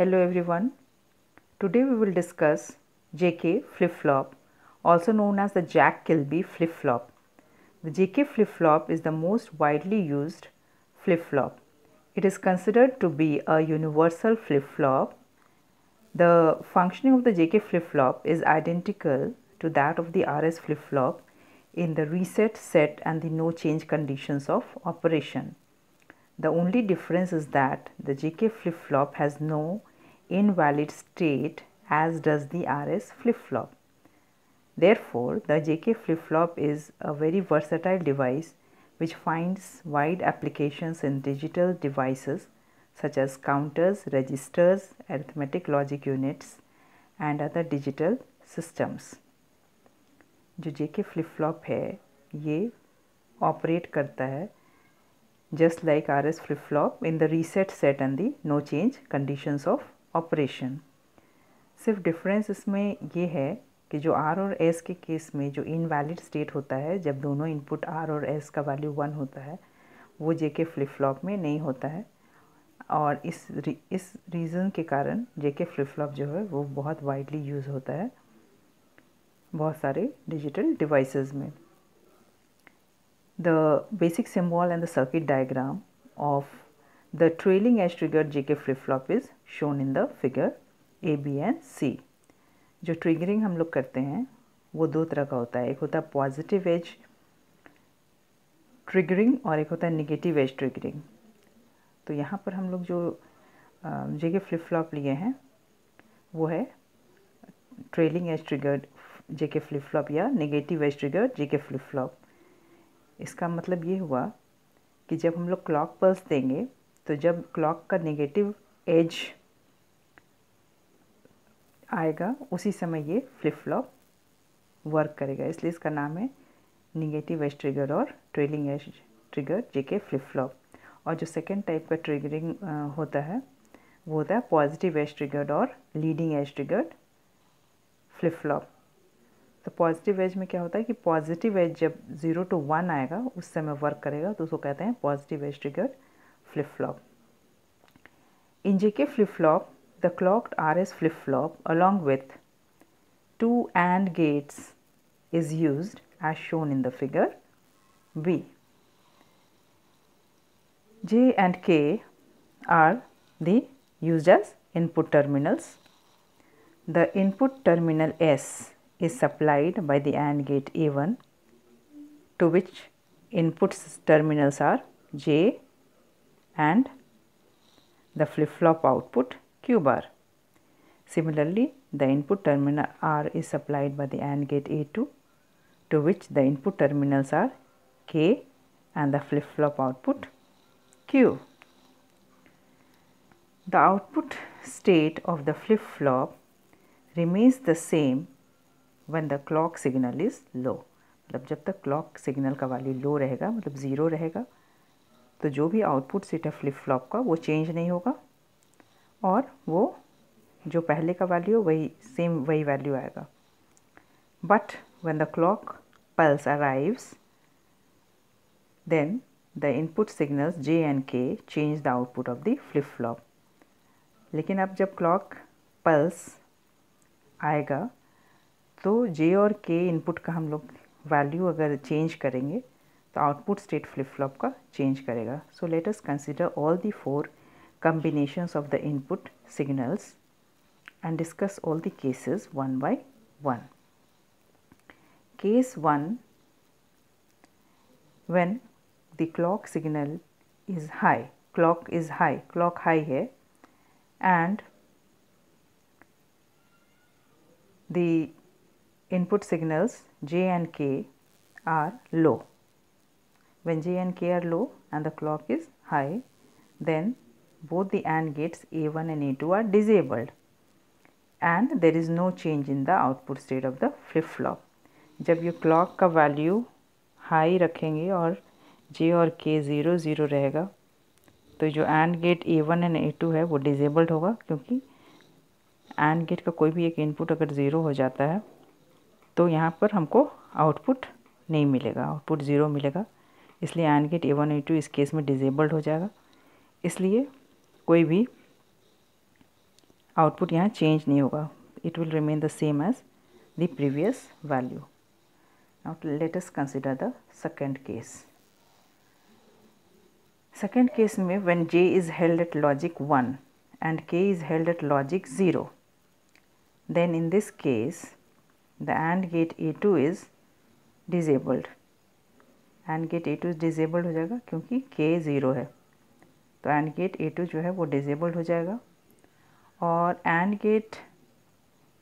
Hello everyone. Today we will discuss JK flip-flop, also known as the Jack Kilby flip-flop. The JK flip-flop is the most widely used flip-flop. It is considered to be a universal flip-flop. The functioning of the JK flip-flop is identical to that of the RS flip-flop in the reset, set and the no change conditions of operation. The only difference is that the JK flip-flop has no invalid state as does the RS flip-flop. Therefore, the JK flip-flop is a very versatile device which finds wide applications in digital devices such as counters, registers, arithmetic logic units and other digital systems. जो JK flip-flop है ये operate करता है just like RS flip-flop in the reset, set and the no change conditions of operation. सिर्फ difference इसमें ये है कि जो R और S के केस में जो इनवैलिड स्टेट होता है जब दोनों इनपुट R और S का वैल्यू 1 होता है वो JK flip-flop में नहीं होता है और इस रीज़न के कारण JK flip-flop जो है वो बहुत वाइडली यूज़ होता है बहुत सारे डिजिटल डिवाइसेस में. The basic symbol and the circuit diagram of the trailing edge triggered JK flip-flop is shown in the figure A, B and C. जो ट्रिगरिंग हम लोग करते हैं वो दो तरह का होता है. एक होता है पॉजिटिव एज ट्रिगरिंग और एक होता है नेगेटिव एज ट्रिगरिंग. तो यहाँ पर हम लोग जो JK flip-flop लिए हैं वो है trailing edge triggered JK flip-flop या negative edge triggered JK flip-flop. इसका मतलब ये हुआ कि जब हम लोग क्लॉक पल्स देंगे तो जब क्लॉक का नेगेटिव एज आएगा उसी समय ये फ्लिप फ्लॉप वर्क करेगा, इसलिए इसका नाम है नेगेटिव एज ट्रिगर और trailing edge trigger JK flip flop. और जो सेकेंड टाइप का ट्रिगरिंग होता है वो होता है पॉजिटिव एज ट्रिगर्ड और leading edge triggered flip flop. तो पॉजिटिव एज में क्या होता है कि पॉजिटिव एज जब 0 to 1 आएगा उस समय वर्क करेगा तो उसको कहते हैं positive as triggered flip flop. In JK flip flop the clogged RS flip flop along with 2 AND gates is used as shown in the figure B. J and K are the used as input terminals. The input terminal S is supplied by the AND gate A1 to which input terminals are J and the flip-flop output Q bar. Similarly, the input terminal R is supplied by the AND gate A2 to which the input terminals are K and the flip-flop output Q. The output state of the flip-flop remains the same when the clock signal is low. मतलब जब तक clock signal का value लो रहेगा मतलब 0 रहेगा तो जो भी आउटपुट स्टेट है फ्लिप फ्लॉप का वो चेंज नहीं होगा और वो जो पहले का वैल्यू वही वैल्यू आएगा. But when the clock pulse arrives then the input signals J and K change the output of the flip flop. लेकिन अब जब क्लॉक पल्स आएगा तो J और K इनपुट का हम लोग वैल्यू अगर चेंज करेंगे तो आउटपुट स्टेट फ्लिप फ्लॉप का चेंज करेगा. So let us consider all the 4 combinations of the input signals and discuss all the cases one by one. Case 1, when the clock signal is high, clock high है and the input signals J and K are low. When J and K are low and the clock is high, then both the AND gates A1 and A2 are disabled and there is no change in the output state of the flip flop. जब ये clock का value high रखेंगे और J और K 0 0 रहेगा तो जो AND gate A1 and A2 है वो disabled होगा क्योंकि AND गेट का कोई भी एक इनपुट अगर 0 हो जाता है तो यहाँ पर हमको आउटपुट नहीं मिलेगा, आउटपुट 0 मिलेगा. इसलिए AND गेट A1 A2 इस केस में डिसेबल्ड हो जाएगा. इसलिए कोई भी आउटपुट यहाँ चेंज नहीं होगा, it will remain the same as the previous value. Now let us consider the second case. Second case में when j is held at logic 1 and k is held at logic 0, then in this case the AND gate A2 is disabled. AND gate A2 is disabled हो जाएगा क्योंकि k 0 है, तो AND gate A2 जो है वो disabled हो जाएगा। और AND gate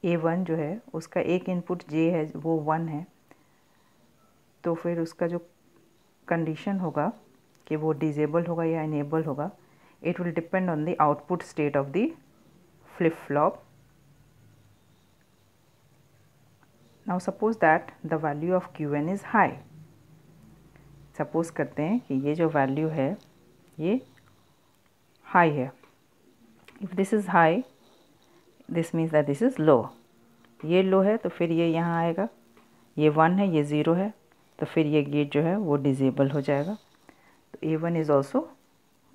A1 जो है उसका एक इनपुट J है वो 1 है, तो फिर उसका जो कंडीशन होगा कि वो डिजेबल्ड होगा या इनेबल होगा, it will depend on the output state of the flip flop. Now suppose that the value of Qn is high. Suppose करते हैं कि ये जो वैल्यू है ये हाई है। If this is high this means that this is low. ये लो है तो फिर ये यहाँ आएगा, ये 1 है ये 0 है, तो फिर ये गेट जो है वो डिजेबल हो जाएगा। तो A1 is also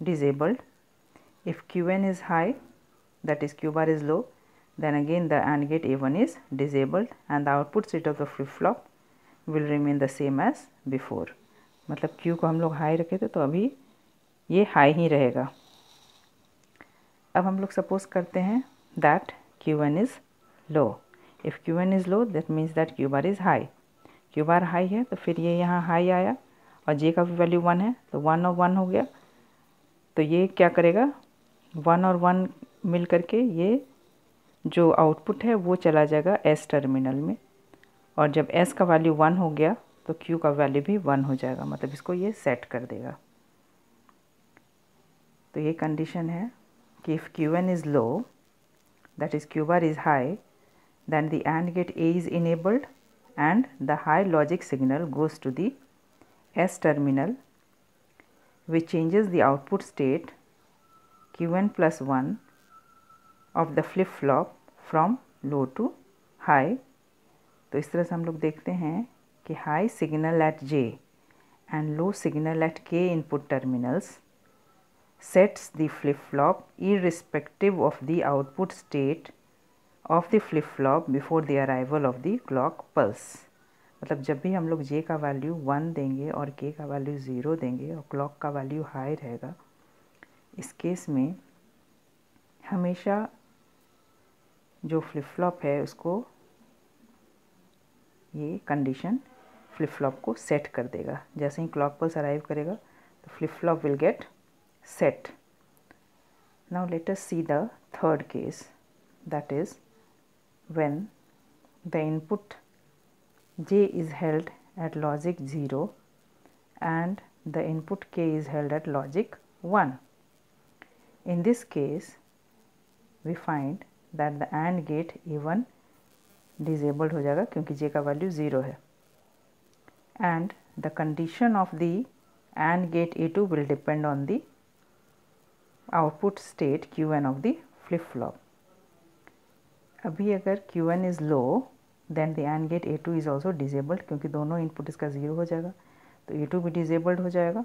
disabled. If Qn is high that is Q bar is low, then again the AND gate A1 is disabled and the output state of the flip flop will remain the same as before. मतलब Q को हम लोग high रखे थे तो अभी ये high ही रहेगा। अब हम लोग सपोज करते हैं that Q1 is low. If Q1 is low that means that Q bar is high. Q bar high है तो फिर ये यहाँ हाई आया और J का भी वैल्यू 1 है तो 1 और 1 हो गया, तो ये क्या करेगा 1 और 1 मिल करके ये जो आउटपुट है वो चला जाएगा S टर्मिनल में, और जब S का वैल्यू 1 हो गया तो Q का वैल्यू भी 1 हो जाएगा, मतलब इसको ये सेट कर देगा। तो ये कंडीशन है कि if Qn is low that is Q bar is high, then the AND gate A is enabled and the high logic signal goes to the S terminal, which changes the output state Qn plus 1 of the flip flop from low to high। तो इस तरह से हम लोग देखते हैं कि high signal at J and low signal at K input terminals sets the flip flop irrespective of the output state of the flip flop before the arrival of the clock pulse। मतलब जब भी हम लोग J का value 1 देंगे और K का value 0 देंगे और क्लॉक का वैल्यू हाई रहेगा, इस केस में हमेशा जो फ्लिप फ्लॉप है उसको ये कंडीशन फ्लिप फ्लॉप को सेट कर देगा। जैसे ही क्लॉक पल्स अराइव करेगा तो flip flop will get set. Now let us see the third case, that is when the input J is held at logic 0 and the input K is held at logic 1. In this case we find that the AND gate A1 disabled हो जाएगा क्योंकि J का value 0 है, and the condition of the AND gate A2 will depend on the output state Qn of the flip flop. अभी अगर Qn is low then the AND gate A2 is also disabled क्योंकि दोनों input इसका 0 हो जाएगा, तो A2 भी disabled हो जाएगा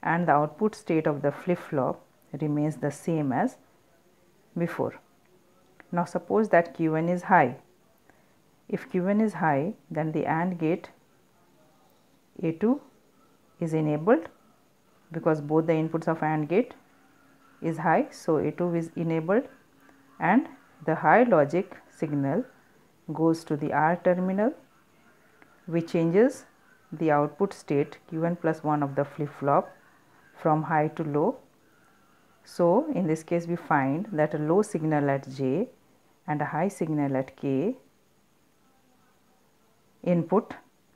and the output state of the flip flop remains the same as before. Now suppose that Qn is high. If Qn is high then the AND gate A2 is enabled because both the inputs of AND gate is high, so A2 is enabled and the high logic signal goes to the R terminal, which changes the output state Qn plus 1 of the flip flop from high to low. So in this case we find that a low signal at J and a high signal at K input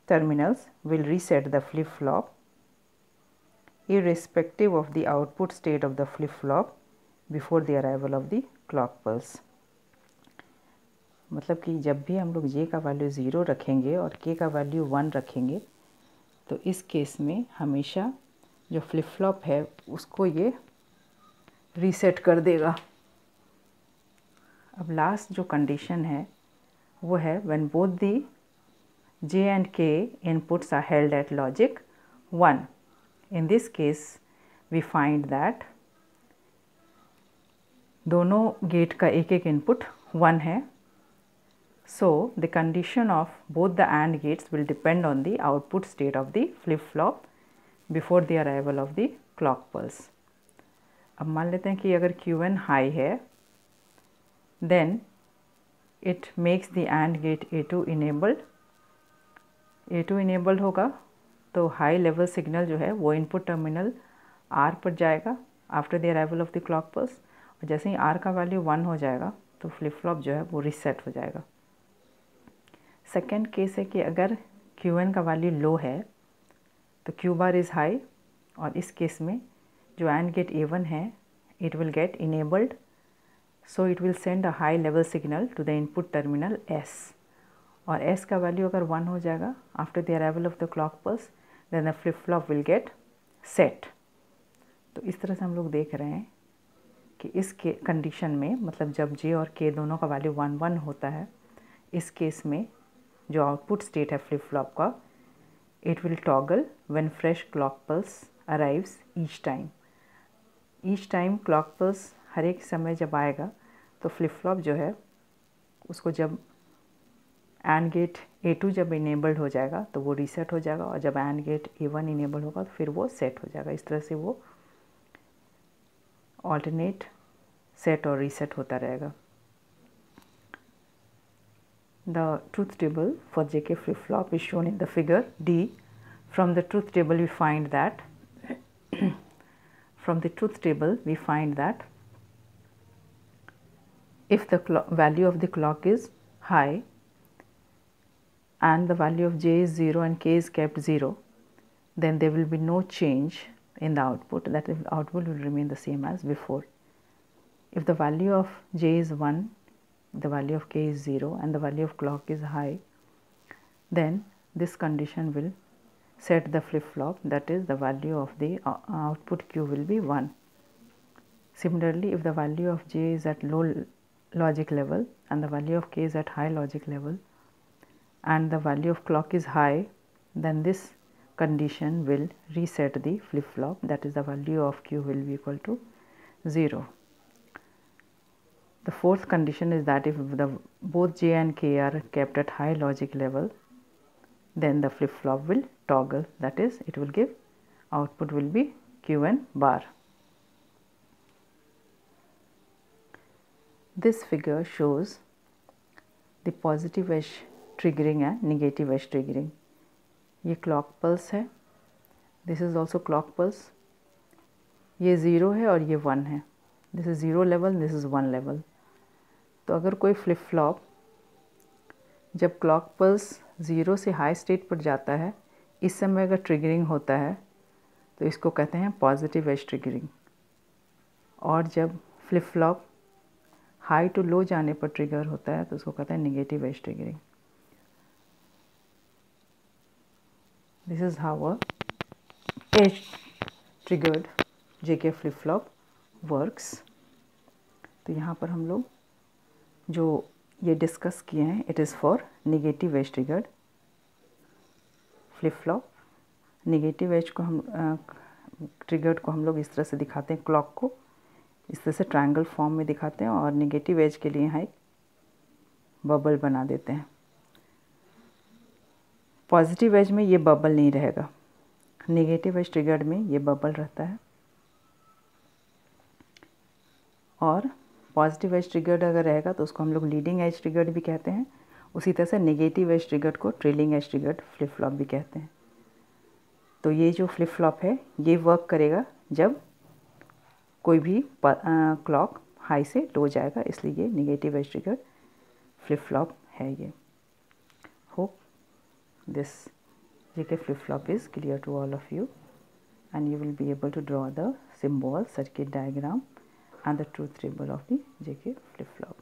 terminals will reset the flip flop irrespective of the output state of the flip flop before the arrival of the clock pulse। मतलब कि जब भी हम लोग J का value 0 रखेंगे और K का वैल्यू 1 रखेंगे तो इस केस में हमेशा जो फ्लिप फ्लॉप है उसको ये रीसेट कर देगा। अब लास्ट जो कंडीशन है वो है when both the J and K inputs are held at logic 1. In this case we find that दोनों गेट का एक एक इनपुट 1 है. So the condition of both the AND gates will depend on the output state of the flip-flop before the arrival of the clock pulse. अब मान लेते हैं कि अगर Q1 हाई है, then it makes the AND gate A2 enabled. A2 enabled होगा तो high level signal जो है वो इनपुट टर्मिनल R पर जाएगा after the arrival of the clock pulse, और जैसे ही R का वैल्यू 1 हो जाएगा तो फ्लिप फ्लॉप जो है वो रीसेट हो जाएगा. सेकेंड केस है कि अगर Qn का वैल्यू लो है तो Q बार इज़ हाई, और इस केस में जो AND गेट A1 है it will get enabled, so it will send a high level signal to the input terminal S, और S का वैल्यू अगर 1 हो जाएगा after the arrival of the clock pulse, then the flip flop will get set. तो इस तरह से हम लोग देख रहे हैं कि इस कंडीशन में, मतलब जब J और K दोनों का वैल्यू 1 होता है, इस केस में जो आउटपुट स्टेट है फ्लिप फ्लॉप का, it will toggle when fresh clock pulse arrives each time. Each time clock pulse हर एक समय जब आएगा तो फ्लिप फ्लॉप जो है उसको जब AND गेट A2 जब इनेबल्ड हो जाएगा तो वो रीसेट हो जाएगा, और जब AND गेट A1 इनेबल होगा तो फिर वो सेट हो जाएगा. इस तरह से वो ऑल्टरनेट सेट और रीसेट होता रहेगा. The truth table for JK flip-flop is shown in the figure D. From the truth table we find that if the value of the clock is high and the value of J is 0 and K is kept 0, then there will be no change in the output, that is, the output will remain the same as before. If the value of J is 1, the value of K is 0 and the value of clock is high, then this condition will set the flip-flop, that is, the value of the output Q will be 1. Similarly, if the value of J is at low logic level and the value of K is at high logic level and the value of clock is high, then this condition will reset the flip-flop, that is, the value of Q will be equal to 0. The fourth condition is that if both J and K are kept at high logic level, then the flip-flop will toggle, that is, it will give output will be Qn bar. This figure shows the positive edge triggering and negative edge triggering. ये clock pulse है, this is also clock pulse. ये 0 है और ये 1 है. This is 0 level, this is 1 level. तो अगर कोई फ्लिप फ्लॉप जब क्लॉक पल्स 0 से हाई स्टेट पर जाता है, इस समय अगर ट्रिगरिंग होता है तो इसको कहते हैं पॉजिटिव एज ट्रिगरिंग, और जब flip flop high to low जाने पर ट्रिगर होता है तो उसको कहते हैं negative edge triggering. This is how a edge triggered JK flip flop works. तो यहाँ पर हम लोग जो ये डिस्कस किए हैं, it is for negative edge triggered flip flop. Negative edge को हम ट्रिगर्ड को हम लोग इस तरह से दिखाते हैं, क्लॉक को इस तरह से ट्रायंगल फॉर्म में दिखाते हैं, और नेगेटिव एज के लिए यहाँ एक बबल बना देते हैं. पॉजिटिव एज में ये बबल नहीं रहेगा, नेगेटिव एज ट्रिगर्ड में ये बबल रहता है. और पॉजिटिव एज ट्रिगर्ड अगर रहेगा तो उसको हम लोग लीडिंग एज ट्रिगर्ड भी कहते हैं. उसी तरह से नेगेटिव एज ट्रिगर्ड को trailing edge triggered flip flop भी कहते हैं. तो ये जो फ्लिप फ्लॉप है ये वर्क करेगा जब कोई भी क्लॉक हाई से लो जाएगा, इसलिए ये negative edge triggered flip flop है. ये hope this JK flip flop is clear to all of you, and you will be able to draw the symbol, circuit diagram and the truth table of the JK flip flop.